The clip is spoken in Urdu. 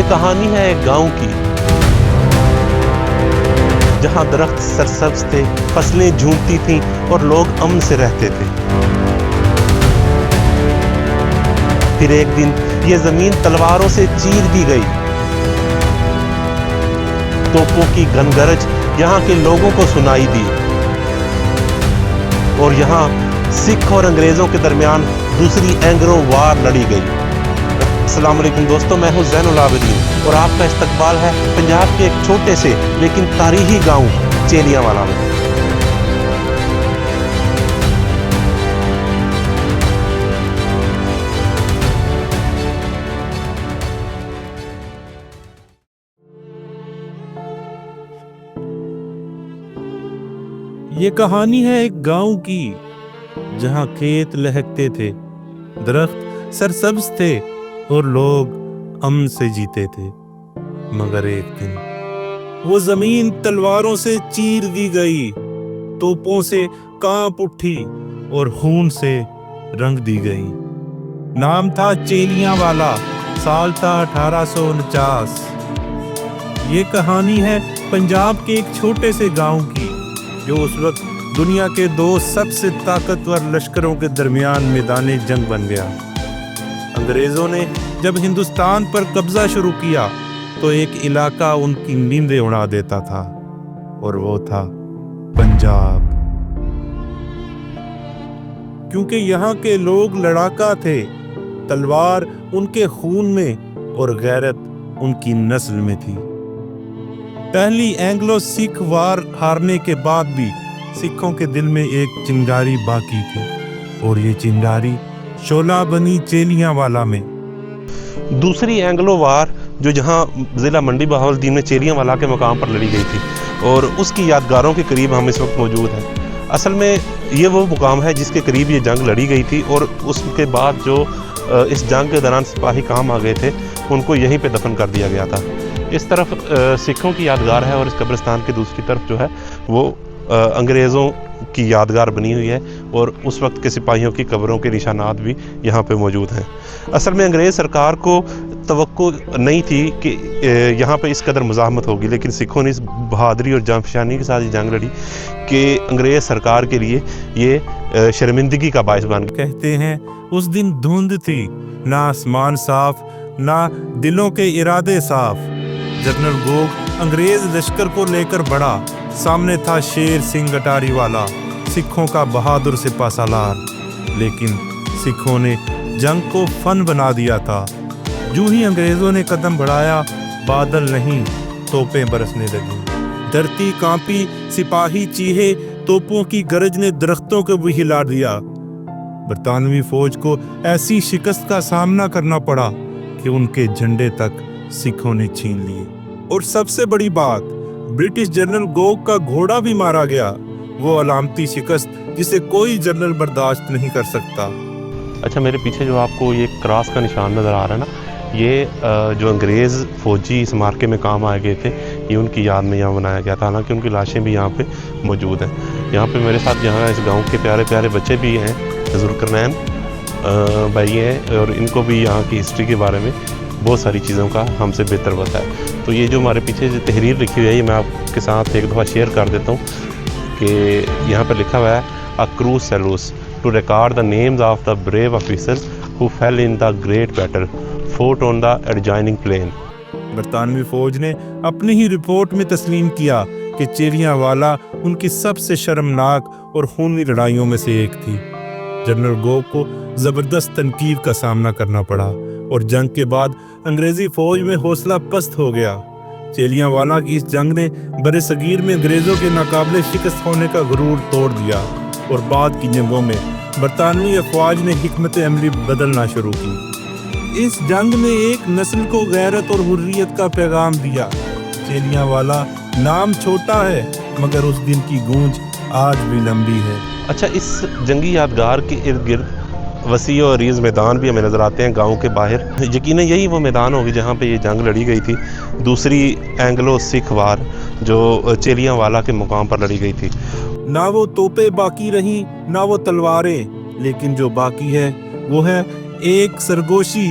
یہ کہانی ہے ایک گاؤں کی جہاں درخت سرسبز تھے، فصلیں جھومتی تھیں اور لوگ امن سے رہتے تھے۔ پھر ایک دن یہ زمین تلواروں سے چیر دی گئی۔ توپوں کی گنگرج یہاں کے لوگوں کو سنائی دی اور یہاں سکھ اور انگریزوں کے درمیان دوسری اینگلو وار لڑی گئی۔ السلام علیکم دوستو، میں ہوں زین العابدین اور آپ کا استقبال ہے پنجاب کے ایک چھوٹے سے لیکن تاریخی گاؤں چیلیاں والا میں۔ یہ کہانی ہے ایک گاؤں کی جہاں کھیت لہکتے تھے، درخت سرسبز تھے اور لوگ امن سے جیتے تھے۔ مگر ایک دن وہ زمین تلواروں سے چیر دی گئی، توپوں سے کانپ اٹھی اور خون سے رنگ دی گئی۔ نام تھا چیلیاں والا، سال تھا 1849۔ یہ کہانی ہے پنجاب کے ایک چھوٹے سے گاؤں کی جو اس وقت دنیا کے دو سب سے طاقتور لشکروں کے درمیان میدان جنگ بن گیا۔ انگریزوں نے جب ہندوستان پر قبضہ شروع کیا تو ایک علاقہ ان کی نیندیں اڑا دیتا تھا اور وہ تھا پنجاب۔ کیونکہ یہاں کے لوگ لڑاکا تھے، تلوار ان کے خون میں اور غیرت ان کی نسل میں تھی۔ پہلی اینگلو سکھ وار ہارنے کے بعد بھی سکھوں کے دل میں ایک چنگاری باقی تھی اور یہ چنگاری شعلہ بنی چیلیاں والا میں۔ دوسری اینگلو وار جو جہاں ضلع منڈی بہاولدین میں چیلیاں والا کے مقام پر لڑی گئی تھی اور اس کی یادگاروں کے قریب ہم اس وقت موجود ہیں۔ اصل میں یہ وہ مقام ہے جس کے قریب یہ جنگ لڑی گئی تھی اور اس کے بعد جو اس جنگ کے دوران سپاہی کام آ گئے تھے ان کو یہیں پہ دفن کر دیا گیا تھا۔ اس طرف سکھوں کی یادگار ہے اور اس قبرستان کی دوسری طرف جو ہے وہ انگریزوں کی یادگار بنی ہوئی ہے اور اس وقت کے سپاہیوں کی قبروں کے نشانات بھی یہاں پہ موجود ہیں۔ اصل میں انگریز سرکار کو توقع نہیں تھی کہ یہاں پہ اس قدر مزاحمت ہوگی، لیکن سکھوں نے اس بہادری اور جانفشانی کے ساتھ یہ جنگ لڑی کہ انگریز سرکار کے لیے یہ شرمندگی کا باعث بن گیا۔ کہتے ہیں اس دن دھند تھی، نہ آسمان صاف نہ دلوں کے ارادے صاف۔ جنرل گوگ انگریز لشکر کو لے کر بڑھا، سامنے تھا شیر سنگھ اٹاری والا، سکھوں کا بہادر سپہ سالار۔ لیکن سکھوں نے جنگ کو فن بنا دیا تھا۔ جو ہی انگریزوں نے قدم بڑھایا، بادل نہیں توپیں برسنے لگی، دھرتی کانپی، سپاہی چیخے، توپوں کی گرج نے درختوں کو بھی ہلا دیا۔ برطانوی فوج کو ایسی شکست کا سامنا کرنا پڑا کہ ان کے جھنڈے تک سکھوں نے چھین لیے۔ اور سب سے بڑی بات، برٹش جنرل گوگ کا گھوڑا بھی مارا گیا، وہ علامتی شکست جسے کوئی جنرل برداشت نہیں کر سکتا۔ اچھا، میرے پیچھے جو آپ کو یہ کراس کا نشان نظر آ رہا ہے نا، یہ جو انگریز فوجی اس مارکے میں کام آئے گئے تھے، یہ ان کی یاد میں یہاں بنایا گیا تھا، حالانکہ ان کی لاشیں بھی یہاں پہ موجود ہیں۔ یہاں پہ میرے ساتھ یہاں اس گاؤں کے پیارے پیارے بچے بھی ہیں، ذوالقرنین بھائی ہیں، اور ان کو بھی یہاں کی ہسٹری کے بارے میں بہت ساری چیزوں کا ہم سے بہتر پتہ ہے۔ تو یہ جو ہمارے پیچھے جو تحریر لکھی ہوئی ہے، یہ میں آپ کے ساتھ ایک دفعہ شیئر کر دیتا ہوں کہ یہاں پر لکھا ہوا ہے "A cruise salute to record the names of the brave officers who fell in the great battle fought on the adjoining plain." برطانوی فوج نے اپنی ہی رپورٹ میں تسلیم کیا کہ چیلیاں والا ان کی سب سے شرمناک اور خونی لڑائیوں میں سے ایک تھی۔ جنرل گوگ کو زبردست تنقید کا سامنا کرنا پڑا اور جنگ کے بعد انگریزی فوج میں حوصلہ پست ہو گیا۔ چیلیاں والا کی اس جنگ نے برِ صغیر میں انگریزوں کے ناقابل شکست ہونے کا غرور توڑ دیا اور بعد کی جنگوں میں برطانوی افواج نے حکمت عملی بدلنا شروع کی۔ اس جنگ نے ایک نسل کو غیرت اور حریت کا پیغام دیا۔ چیلیاں والا نام چھوٹا ہے مگر اس دن کی گونج آج بھی لمبی ہے۔ اچھا، اس جنگی یادگار کے ارد گرد وسیع و عریض میدان بھی ہمیں نظر آتے ہیں گاؤں کے باہر۔ یقیناً یہی وہ میدان ہوگی جہاں پہ یہ جنگ لڑی گئی تھی، دوسری اینگلو سکھ وار جو چیلیاں والا کے مقام پر لڑی گئی تھی۔ نہ وہ توپیں باقی رہیں نہ وہ تلواریں، لیکن جو باقی ہے وہ ہے ایک سرگوشی